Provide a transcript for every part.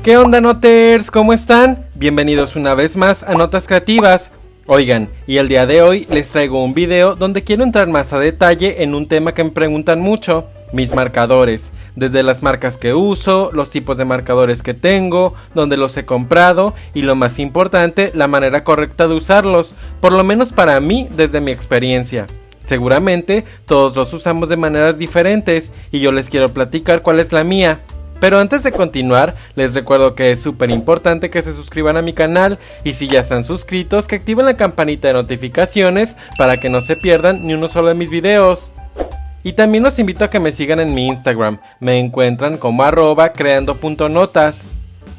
¿Qué onda, noters? ¿Cómo están? Bienvenidos una vez más a Notas Creativas. Oigan, y el día de hoy les traigo un video donde quiero entrar más a detalle en un tema que me preguntan mucho: mis marcadores, desde las marcas que uso, los tipos de marcadores que tengo, dónde los he comprado y, lo más importante, la manera correcta de usarlos, por lo menos para mí desde mi experiencia. Seguramente todos los usamos de maneras diferentes y yo les quiero platicar cuál es la mía. Pero antes de continuar, les recuerdo que es súper importante que se suscriban a mi canal y, si ya están suscritos, que activen la campanita de notificaciones para que no se pierdan ni uno solo de mis videos. Y también los invito a que me sigan en mi Instagram, me encuentran como @creando.notas.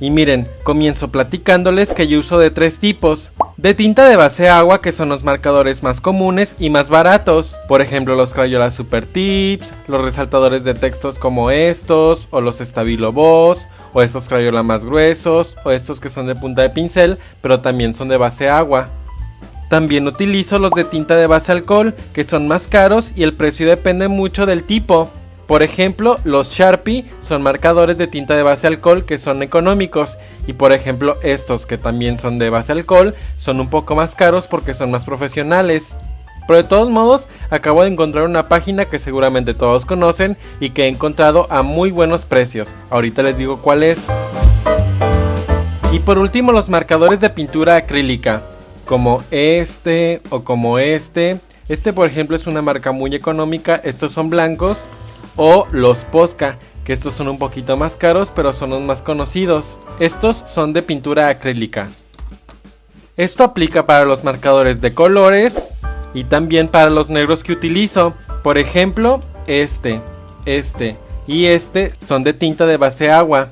Y miren, comienzo platicándoles que yo uso de 3 tipos. De tinta de base agua, que son los marcadores más comunes y más baratos. Por ejemplo, los Crayola Super Tips, los resaltadores de textos como estos, o los Stabilo Boss, o estos Crayola más gruesos, o estos que son de punta de pincel, pero también son de base agua. También utilizo los de tinta de base alcohol, que son más caros y el precio depende mucho del tipo. Por ejemplo, los Sharpie son marcadores de tinta de base alcohol que son económicos, y por ejemplo estos, que también son de base alcohol, son un poco más caros porque son más profesionales. Pero de todos modos, acabo de encontrar una página que seguramente todos conocen y que he encontrado a muy buenos precios. Ahorita les digo cuál es. Y por último, los marcadores de pintura acrílica, como este o como este. Este, por ejemplo, es una marca muy económica, estos son blancos. O los Posca, que estos son un poquito más caros, pero son los más conocidos. Estos son de pintura acrílica. Esto aplica para los marcadores de colores y también para los negros que utilizo. Por ejemplo, este y este son de tinta de base agua.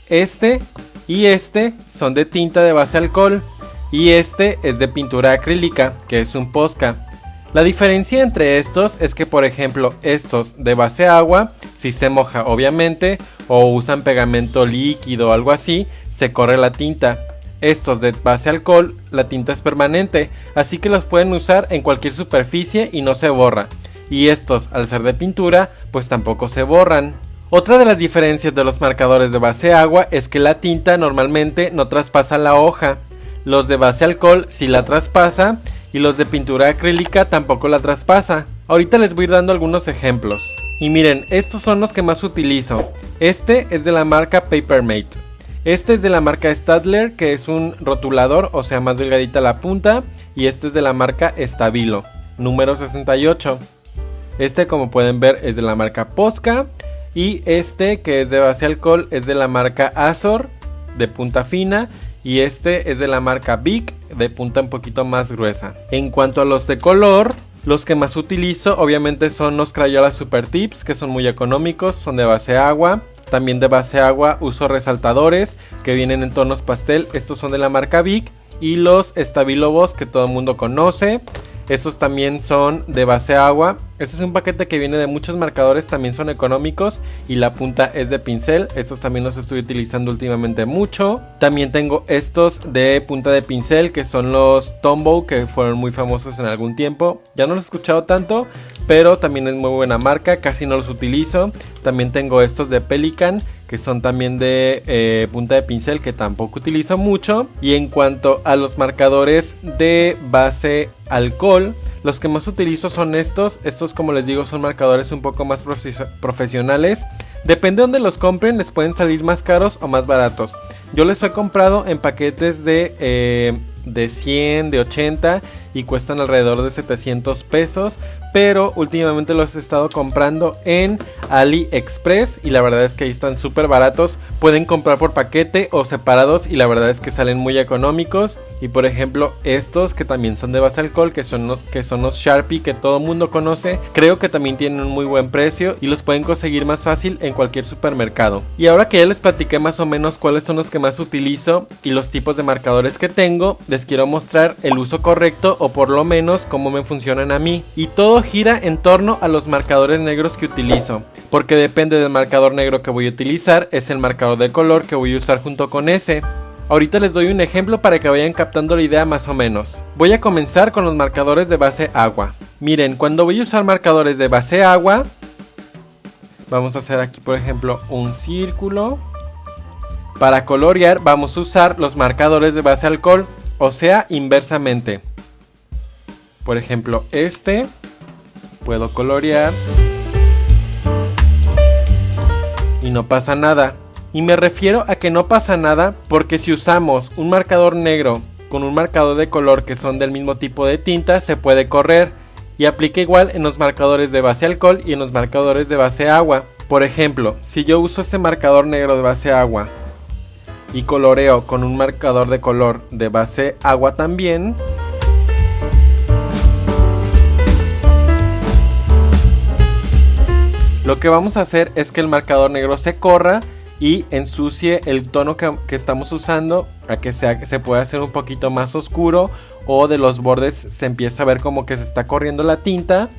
Este y este son de tinta de base alcohol. Y este es de pintura acrílica, que es un Posca. La diferencia entre estos es que, por ejemplo, estos de base agua, si se moja obviamente, o usan pegamento líquido o algo así, se corre la tinta. Estos de base alcohol, la tinta es permanente, así que los pueden usar en cualquier superficie y no se borra. Y estos, al ser de pintura, pues tampoco se borran. Otra de las diferencias de los marcadores de base agua es que la tinta normalmente no traspasa la hoja. Los de base alcohol sí la traspasa, y los de pintura acrílica tampoco la traspasa. Ahorita les voy a ir dando algunos ejemplos. Y miren, estos son los que más utilizo. Este es de la marca Papermate. Este es de la marca Staedtler, que es un rotulador, o sea, más delgadita la punta. Y este es de la marca Stabilo, número 68. Este, como pueden ver, es de la marca Posca. Y este, que es de base alcohol, es de la marca Azor, de punta fina. Y este es de la marca Bic, de punta un poquito más gruesa. En cuanto a los de color, los que más utilizo obviamente son los Crayola Super Tips, que son muy económicos, son de base agua. También de base agua uso resaltadores que vienen en tonos pastel, estos son de la marca Bic. Y los Stabilo Boss, que todo el mundo conoce, estos también son de base agua. Este es un paquete que viene de muchos marcadores, también son económicos y la punta es de pincel. Estos también los estoy utilizando últimamente mucho. También tengo estos de punta de pincel, que son los Tombow, que fueron muy famosos en algún tiempo. Ya no los he escuchado tanto, pero también es muy buena marca, casi no los utilizo. También tengo estos de Pelican, que son también de punta de pincel, que tampoco utilizo mucho. Y en cuanto a los marcadores de base alcohol, los que más utilizo son estos. Estos, como les digo, son marcadores un poco más profesionales. Depende de donde los compren, les pueden salir más caros o más baratos. Yo les he comprado en paquetes de 100, de 80 y cuestan alrededor de 700 pesos. Pero últimamente los he estado comprando en AliExpress y la verdad es que ahí están súper baratos. Pueden comprar por paquete o separados y la verdad es que salen muy económicos. Y por ejemplo estos, que también son de base alcohol, que son los Sharpie, que todo el mundo conoce, creo que también tienen un muy buen precio y los pueden conseguir más fácil en cualquier supermercado. Y ahora que ya les platiqué más o menos cuáles son los que más utilizo y los tipos de marcadores que tengo, les quiero mostrar el uso correcto, o por lo menos cómo me funcionan a mí. Y todo gira en torno a los marcadores negros que utilizo, porque depende del marcador negro que voy a utilizar, es el marcador de color que voy a usar junto con ese. Ahorita les doy un ejemplo para que vayan captando la idea más o menos. Voy a comenzar con los marcadores de base agua. Miren, cuando voy a usar marcadores de base agua, vamos a hacer aquí por ejemplo un círculo. Para colorear vamos a usar los marcadores de base alcohol, o sea, inversamente. Por ejemplo, puedo colorear y no pasa nada. Y me refiero a que no pasa nada porque si usamos un marcador negro con un marcador de color que son del mismo tipo de tinta, se puede correr, y aplica igual en los marcadores de base alcohol y en los marcadores de base agua. Por ejemplo, si yo uso este marcador negro de base agua y coloreo con un marcador de color de base agua también, lo que vamos a hacer es que el marcador negro se corra y ensucie el tono que estamos usando, a que se pueda hacer un poquito más oscuro, o de los bordes se empieza a ver como que se está corriendo la tinta,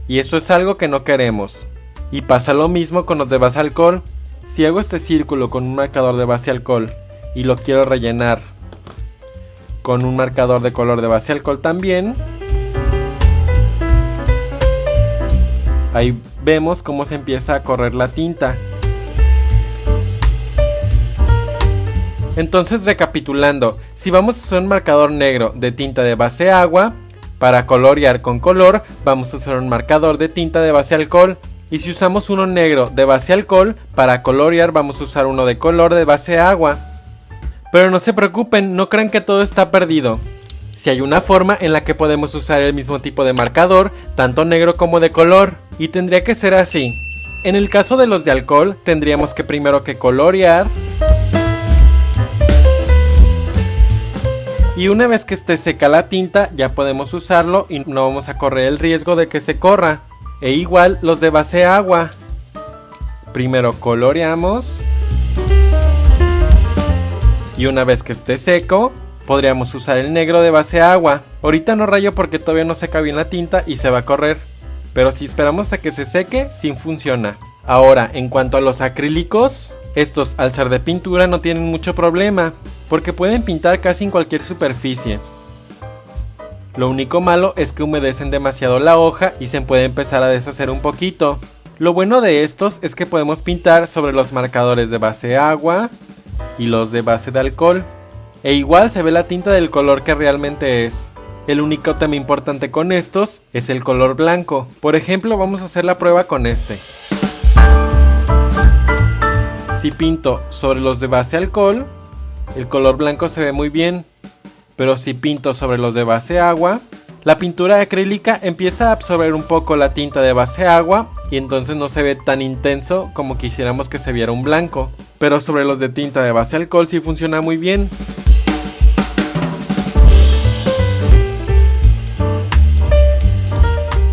y eso es algo que no queremos. Y pasa lo mismo con los de base alcohol. Si hago este círculo con un marcador de base alcohol y lo quiero rellenar con un marcador de color de base alcohol también, ahí vemos cómo se empieza a correr la tinta. Entonces, recapitulando, si vamos a usar un marcador negro de tinta de base agua, para colorear con color vamos a usar un marcador de tinta de base alcohol. Y si usamos uno negro de base alcohol, para colorear vamos a usar uno de color de base agua. Pero no se preocupen, no crean que todo está perdido. Si hay una forma en la que podemos usar el mismo tipo de marcador, tanto negro como de color, y tendría que ser así. En el caso de los de alcohol, tendríamos que primero que colorear, y una vez que esté seca la tinta ya podemos usarlo y no vamos a correr el riesgo de que se corra. E igual los de base agua. Primero coloreamos y una vez que esté seco podríamos usar el negro de base agua. Ahorita no rayo porque todavía no seca bien la tinta y se va a correr, pero si esperamos a que se seque, sí funciona. Ahora, en cuanto a los acrílicos, estos al ser de pintura no tienen mucho problema, porque pueden pintar casi en cualquier superficie. Lo único malo es que humedecen demasiado la hoja y se puede empezar a deshacer un poquito. Lo bueno de estos es que podemos pintar sobre los marcadores de base agua y los de base de alcohol, e igual se ve la tinta del color que realmente es. El único tema importante con estos es el color blanco. Por ejemplo, vamos a hacer la prueba con este. Si pinto sobre los de base alcohol, el color blanco se ve muy bien. Pero si pinto sobre los de base agua, la pintura acrílica empieza a absorber un poco la tinta de base agua y entonces no se ve tan intenso como quisiéramos que se viera un blanco. Pero sobre los de tinta de base alcohol sí funciona muy bien.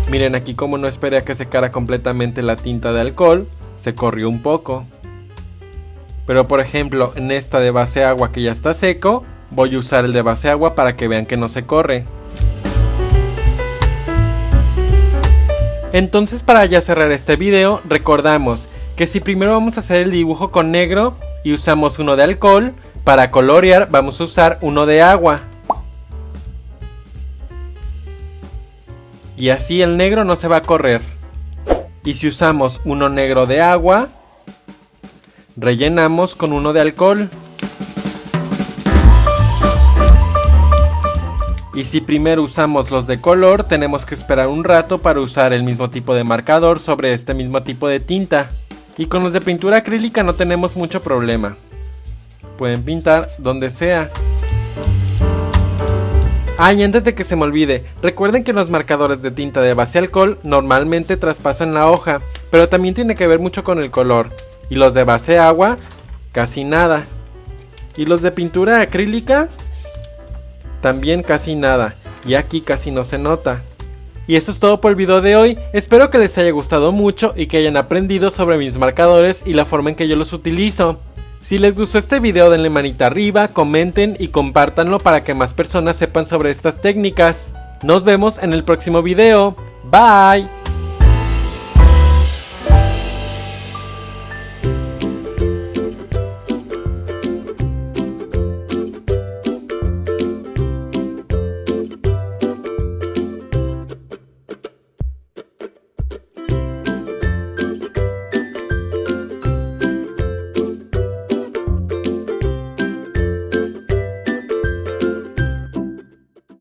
Miren aquí como no esperé a que secara completamente la tinta de alcohol, se corrió un poco. Pero por ejemplo en esta de base agua que ya está seco, voy a usar el de base agua para que vean que no se corre. Entonces, para ya cerrar este video, recordamos que si primero vamos a hacer el dibujo con negro y usamos uno de alcohol, para colorear vamos a usar uno de agua. Y así el negro no se va a correr. Y si usamos uno negro de agua, rellenamos con uno de alcohol. Y si primero usamos los de color, tenemos que esperar un rato para usar el mismo tipo de marcador sobre este mismo tipo de tinta. Y con los de pintura acrílica no tenemos mucho problema. Pueden pintar donde sea. Y antes de que se me olvide, recuerden que los marcadores de tinta de base alcohol normalmente traspasan la hoja, pero también tiene que ver mucho con el color. Y los de base agua, casi nada. Y los de pintura acrílica, también casi nada, y aquí casi no se nota. Y eso es todo por el video de hoy. Espero que les haya gustado mucho y que hayan aprendido sobre mis marcadores y la forma en que yo los utilizo. Si les gustó este video, denle manita arriba, comenten y compártanlo para que más personas sepan sobre estas técnicas. Nos vemos en el próximo video. Bye.